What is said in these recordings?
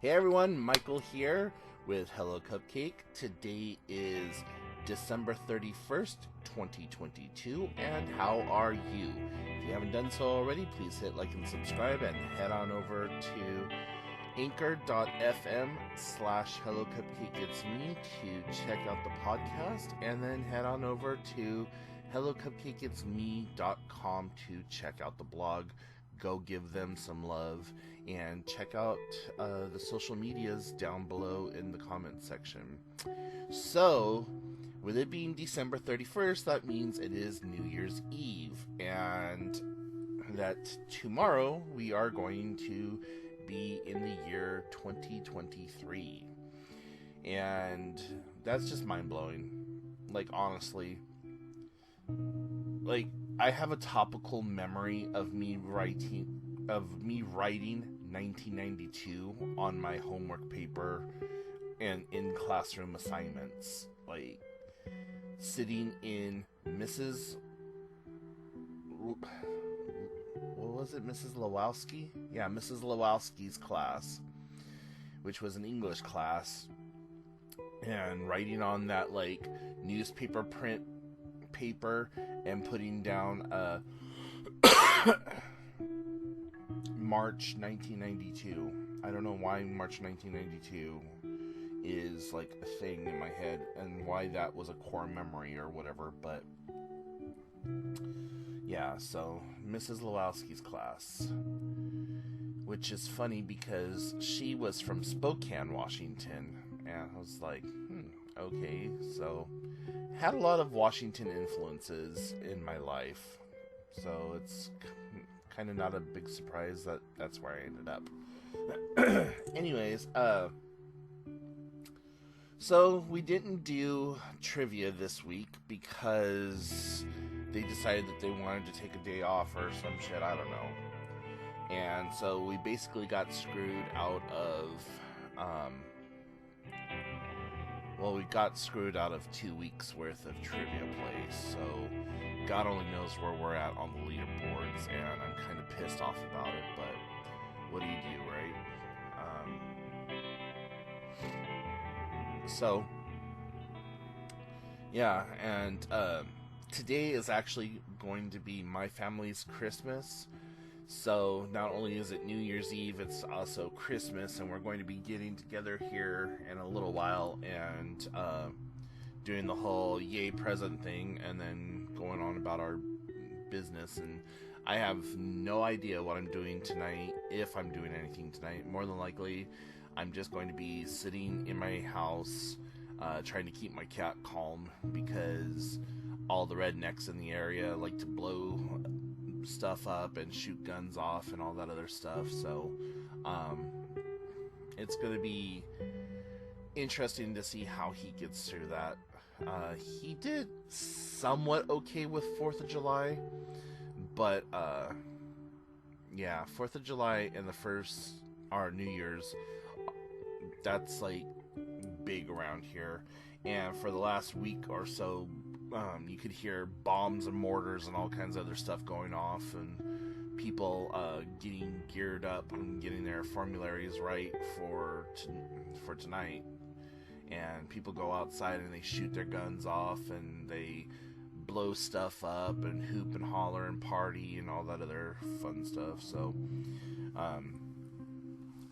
Hey everyone, Michael here with Hello Cupcake. Today is December 31st, 2022, and how are you? If you haven't done so already, please hit like and subscribe and head on over to anchor.fm/hellocupcakeitsme to check out the podcast, and then head on over to hellocupcakeitsme.com to check out the blog. Go give them some love and check out the social medias down below in the comments section. So, with it being December 31st, that means it is New Year's Eve, and that tomorrow we are going to be in the year 2023. And that's just mind-blowing. Like, honestly. Like, I have a topical memory of me writing 1992 on my homework paper and in classroom assignments. Like, sitting in Mrs. What was it? Mrs. Lewowski? Yeah, Mrs. Lewowski's class, which was an English class, and writing on that, like, newspaper print paper and putting down March 1992. I don't know why March 1992 is like a thing in my head and why that was a core memory or whatever, but yeah, so Mrs. Lewowski's class, which is funny because she was from Spokane, Washington, and I was like, okay, so had a lot of Washington influences in my life, so it's kind of not a big surprise that that's where I ended up. Anyways, so we didn't do trivia this week because they decided that they wanted to take a day off or some shit, I don't know. And so we basically got screwed out of, we got screwed out of 2 weeks worth of trivia plays, so God only knows where we're at on the leaderboards, and I'm kind of pissed off about it, but what do you do, right? So, yeah, and today is actually going to be my family's Christmas. So not only is it New Year's Eve, it's also Christmas, and we're going to be getting together here in a little while and doing the whole yay present thing and then going on about our business. And I have no idea what I'm doing tonight, if I'm doing anything tonight. More than likely, I'm just going to be sitting in my house trying to keep my cat calm because all the rednecks in the area like to blow stuff up and shoot guns off and all that other stuff, so it's gonna be interesting to see how he gets through that. He did somewhat okay with 4th of July, but yeah, 4th of July and our New Year's, that's like big around here, and for the last week or so, you could hear bombs and mortars and all kinds of other stuff going off, and people getting geared up and getting their formularies right for tonight. And people go outside and they shoot their guns off and they blow stuff up and hoop and holler and party and all that other fun stuff. So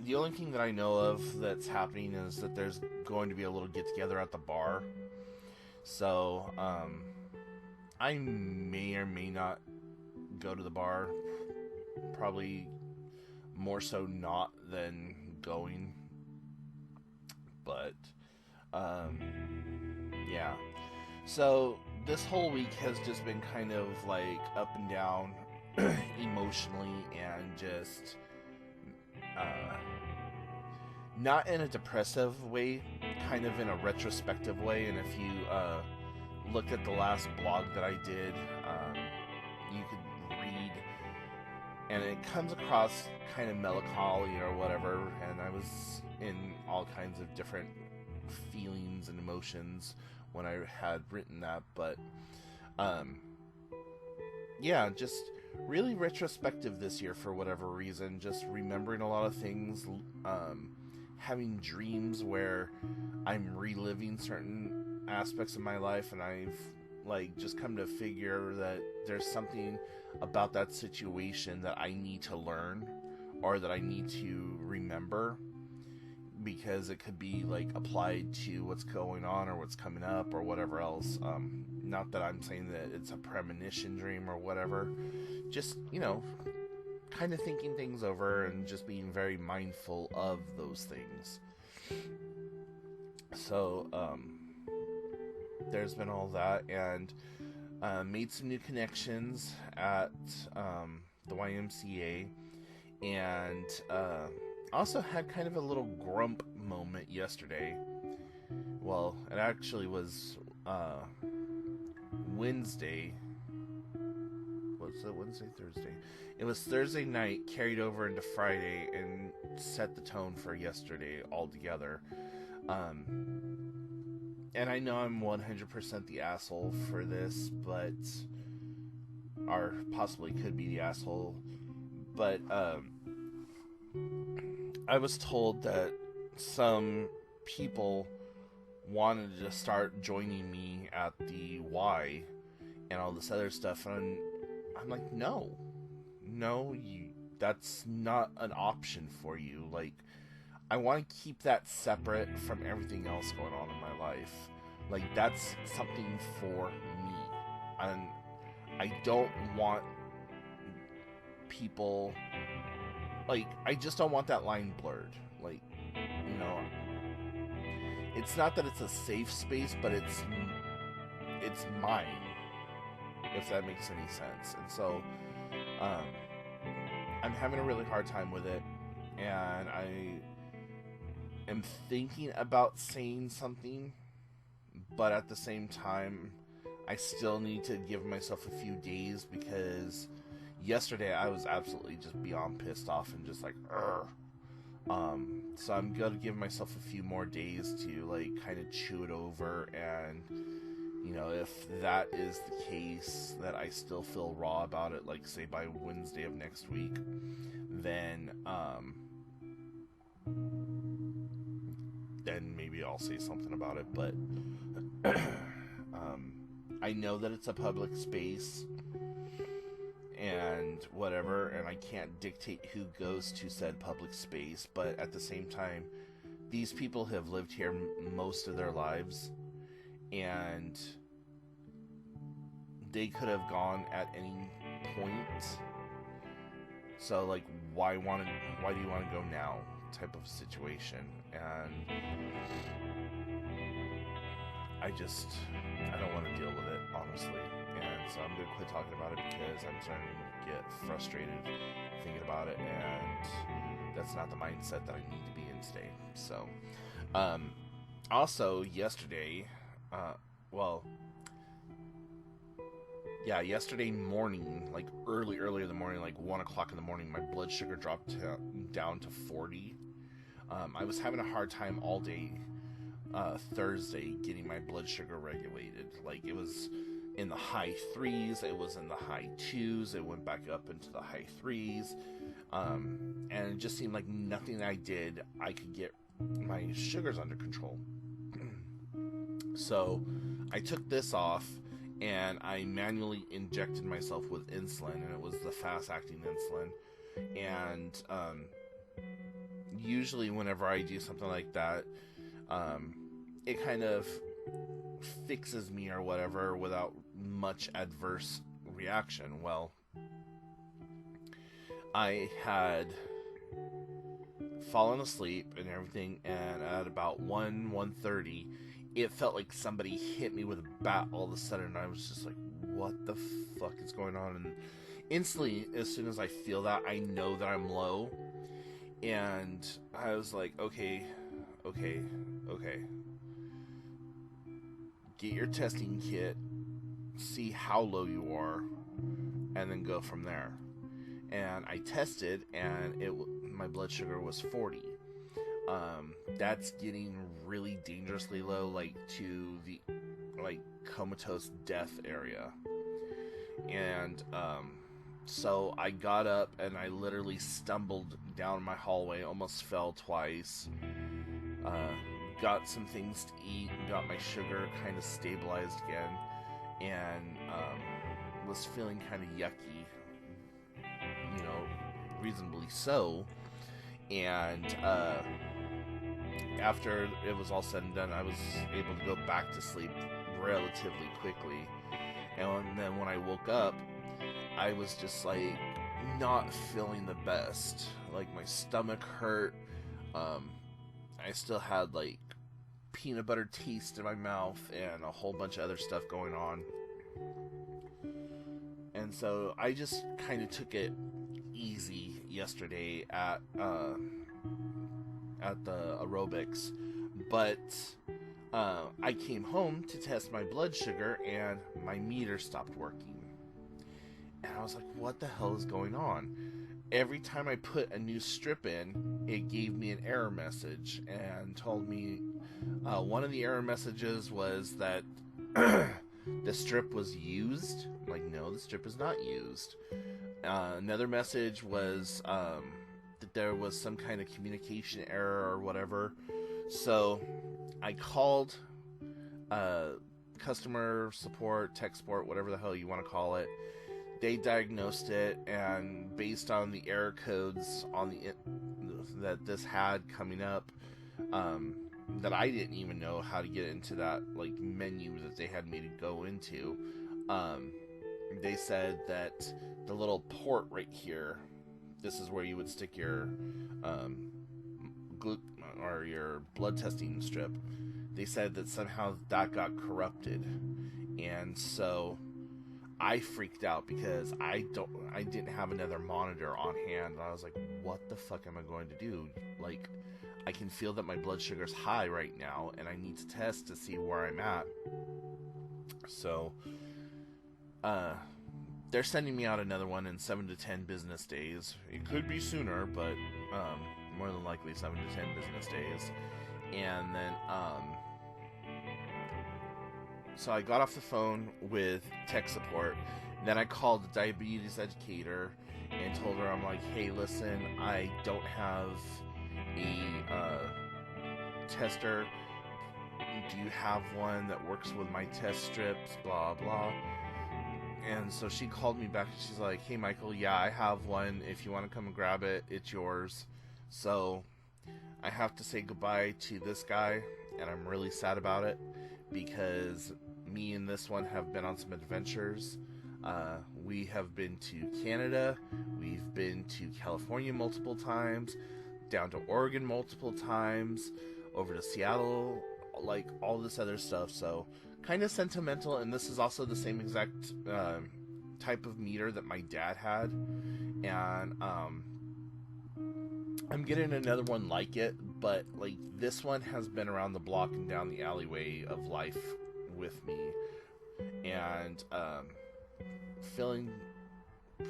the only thing that I know of that's happening is that there's going to be a little get-together at the bar. So, I may or may not go to the bar. Probably more so not than going. But, yeah. So, this whole week has just been kind of like up and down emotionally, and just not in a depressive way, kind of in a retrospective way. And if you looked at the last blog that I did, you could read, and it comes across kind of melancholy or whatever, and I was in all kinds of different feelings and emotions when I had written that, but yeah, just really retrospective this year for whatever reason, just remembering a lot of things, having dreams where I'm reliving certain aspects of my life, and I've like just come to figure that there's something about that situation that I need to learn or that I need to remember, because it could be like applied to what's going on or what's coming up or whatever else. Not that I'm saying that it's a premonition dream or whatever, just, you know, kind of thinking things over and just being very mindful of those things. So there's been all that, and made some new connections at the YMCA, and also had kind of a little grump moment yesterday. Well, it actually was Wednesday. Was it Wednesday? Thursday? It was Thursday night, carried over into Friday, and set the tone for yesterday altogether. And I know I'm 100% the asshole for this, but... or possibly could be the asshole. But, I was told that some people wanted to start joining me at the Y and all this other stuff, and I'm like, no, that's not an option for you. Like, I want to keep that separate from everything else going on in my life. Like, that's something for me, and I don't want people, like, I just don't want that line blurred. Like, you know, it's not that it's a safe space, but it's mine, if that makes any sense. And so I'm having a really hard time with it, and I am thinking about saying something, but at the same time I still need to give myself a few days, because yesterday I was absolutely just beyond pissed off and just like, ugh. So I'm gonna give myself a few more days to like kind of chew it over, and you know, if that is the case, that I still feel raw about it, like say by Wednesday of next week, then maybe I'll say something about it. But I know that it's a public space and whatever, and I can't dictate who goes to said public space, but at the same time, these people have lived here most of their lives, and they could have gone at any point. So like, why do you want to go now type of situation? And I don't want to deal with it, honestly. And so I'm going to quit talking about it, because I'm starting to get frustrated thinking about it, and that's not the mindset that I need to be in today. So, also yesterday, yesterday morning, like early in the morning, like 1 o'clock in the morning, my blood sugar dropped down to 40. I was having a hard time all day Thursday getting my blood sugar regulated. Like, it was in the high 3s, it was in the high 2s, it went back up into the high 3s, and it just seemed like nothing I did, I could get my sugars under control. So I took this off, and I manually injected myself with insulin, and it was the fast-acting insulin. And usually whenever I do something like that, it kind of fixes me or whatever without much adverse reaction. Well, I had fallen asleep and everything, and at about 1:30, it felt like somebody hit me with a bat all of a sudden, and I was just like, what the fuck is going on? And instantly, as soon as I feel that, I know that I'm low, and I was like, okay, get your testing kit, see how low you are, and then go from there. And I tested, and my blood sugar was 40. That's getting really dangerously low, like to the comatose death area. And so I got up, and I literally stumbled down my hallway, almost fell twice, got some things to eat, got my sugar kind of stabilized again, and was feeling kind of yucky, you know, reasonably so. And after it was all said and done, I was able to go back to sleep relatively quickly. And then when I woke up, I was just like not feeling the best. Like my stomach hurt. I still had like peanut butter taste in my mouth and a whole bunch of other stuff going on. And so I just kind of took it easy yesterday at the aerobics. But I came home to test my blood sugar and my meter stopped working. And I was like, what the hell is going on? Every time I put a new strip in, it gave me an error message and told me one of the error messages was that the strip was used. I'm like, no, the strip is not used. Another message was that there was some kind of communication error or whatever. So I called customer support, tech support, whatever the hell you want to call it. They diagnosed it, and based on the error codes on that this had coming up, that I didn't even know how to get into that like menu that they had me to go into, they said that the little port right here, this is where you would stick your or your blood testing strip. They said that somehow that got corrupted, and so I freaked out because I didn't have another monitor on hand. I was like, what the fuck am I going to do? Like, I can feel that my blood sugar's high right now, and I need to test to see where I'm at. So, they're sending me out another one in 7 to 10 business days. It could be sooner, but more than likely 7 to 10 business days. And then, so I got off the phone with tech support. Then I called the diabetes educator and told her, I'm like, hey, listen, I don't have a tester. Do you have one that works with my test strips? Blah, blah. And so she called me back and she's like, hey, Michael, yeah, I have one. If you want to come and grab it, it's yours. So I have to say goodbye to this guy, and I'm really sad about it because me and this one have been on some adventures. We have been to Canada, we've been to California multiple times, down to Oregon multiple times, over to Seattle, like all this other stuff. So kind of sentimental, and this is also the same exact type of meter that my dad had, and I'm getting another one like it, but like this one has been around the block and down the alleyway of life with me, and feeling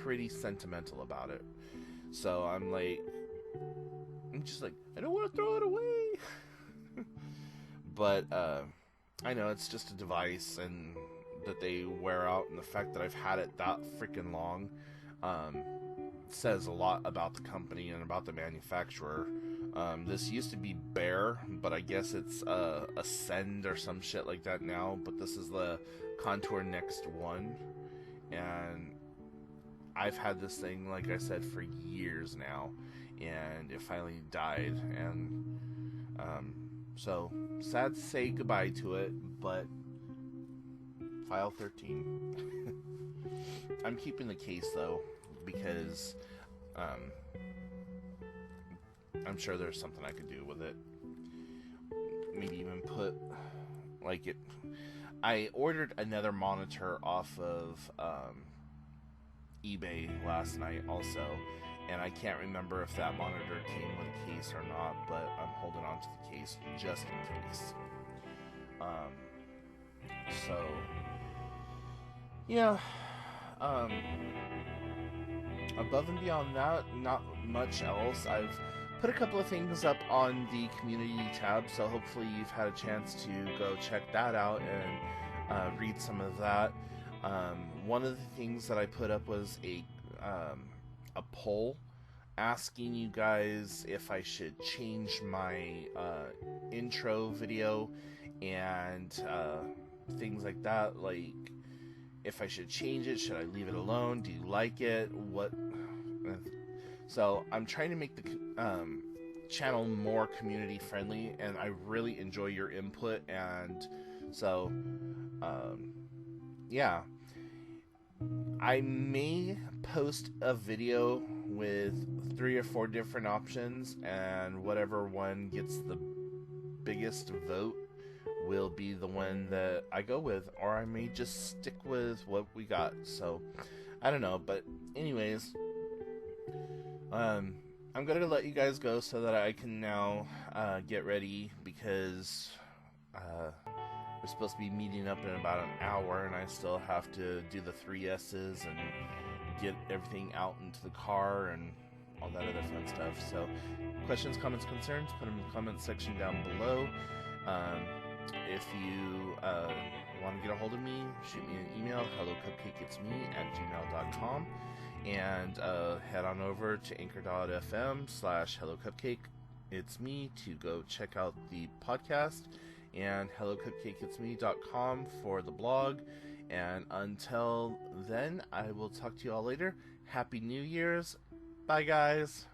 pretty sentimental about it. So I'm just like, I don't want to throw it away. But I know it's just a device and that they wear out, and the fact that I've had it that freaking long says a lot about the company and about the manufacturer. This used to be Bear, but I guess it's Ascend or some shit like that now, but this is the Contour Next 1, and I've had this thing, like I said, for years now, and it finally died, and so sad to say goodbye to it, but file 13. I'm keeping the case though, because I'm sure there's something I could do with it. Maybe even put like it. I ordered another monitor off of eBay last night also, and I can't remember if that monitor came with a case or not, but I'm holding on to the case just in case. So yeah, above and beyond that, not much else. I've put a couple of things up on the community tab, so hopefully you've had a chance to go check that out and read some of that. One of the things that I put up was a poll asking you guys if I should change my intro video and things like that. Like, if I should change it, should I leave it alone? Do you like it? What? So I'm trying to make the channel more community friendly, and I really enjoy your input. And so, yeah, I may post a video with 3 or 4 different options, and whatever one gets the biggest vote will be the one that I go with, or I may just stick with what we got. So I don't know, but anyways, I'm gonna let you guys go so that I can now get ready, because we're supposed to be meeting up in about an hour, and I still have to do the 3 S's and get everything out into the car and all that other fun stuff. So questions, comments, concerns, put them in the comments section down below. If you want to get a hold of me, shoot me an email, hellocupcakeitsme@gmail.com, and head on over to anchor.fm/hellocupcakeitsme to go check out the podcast, and hellocupcakeitsme.com for the blog. And until then, I will talk to you all later. Happy New Year's. Bye, guys.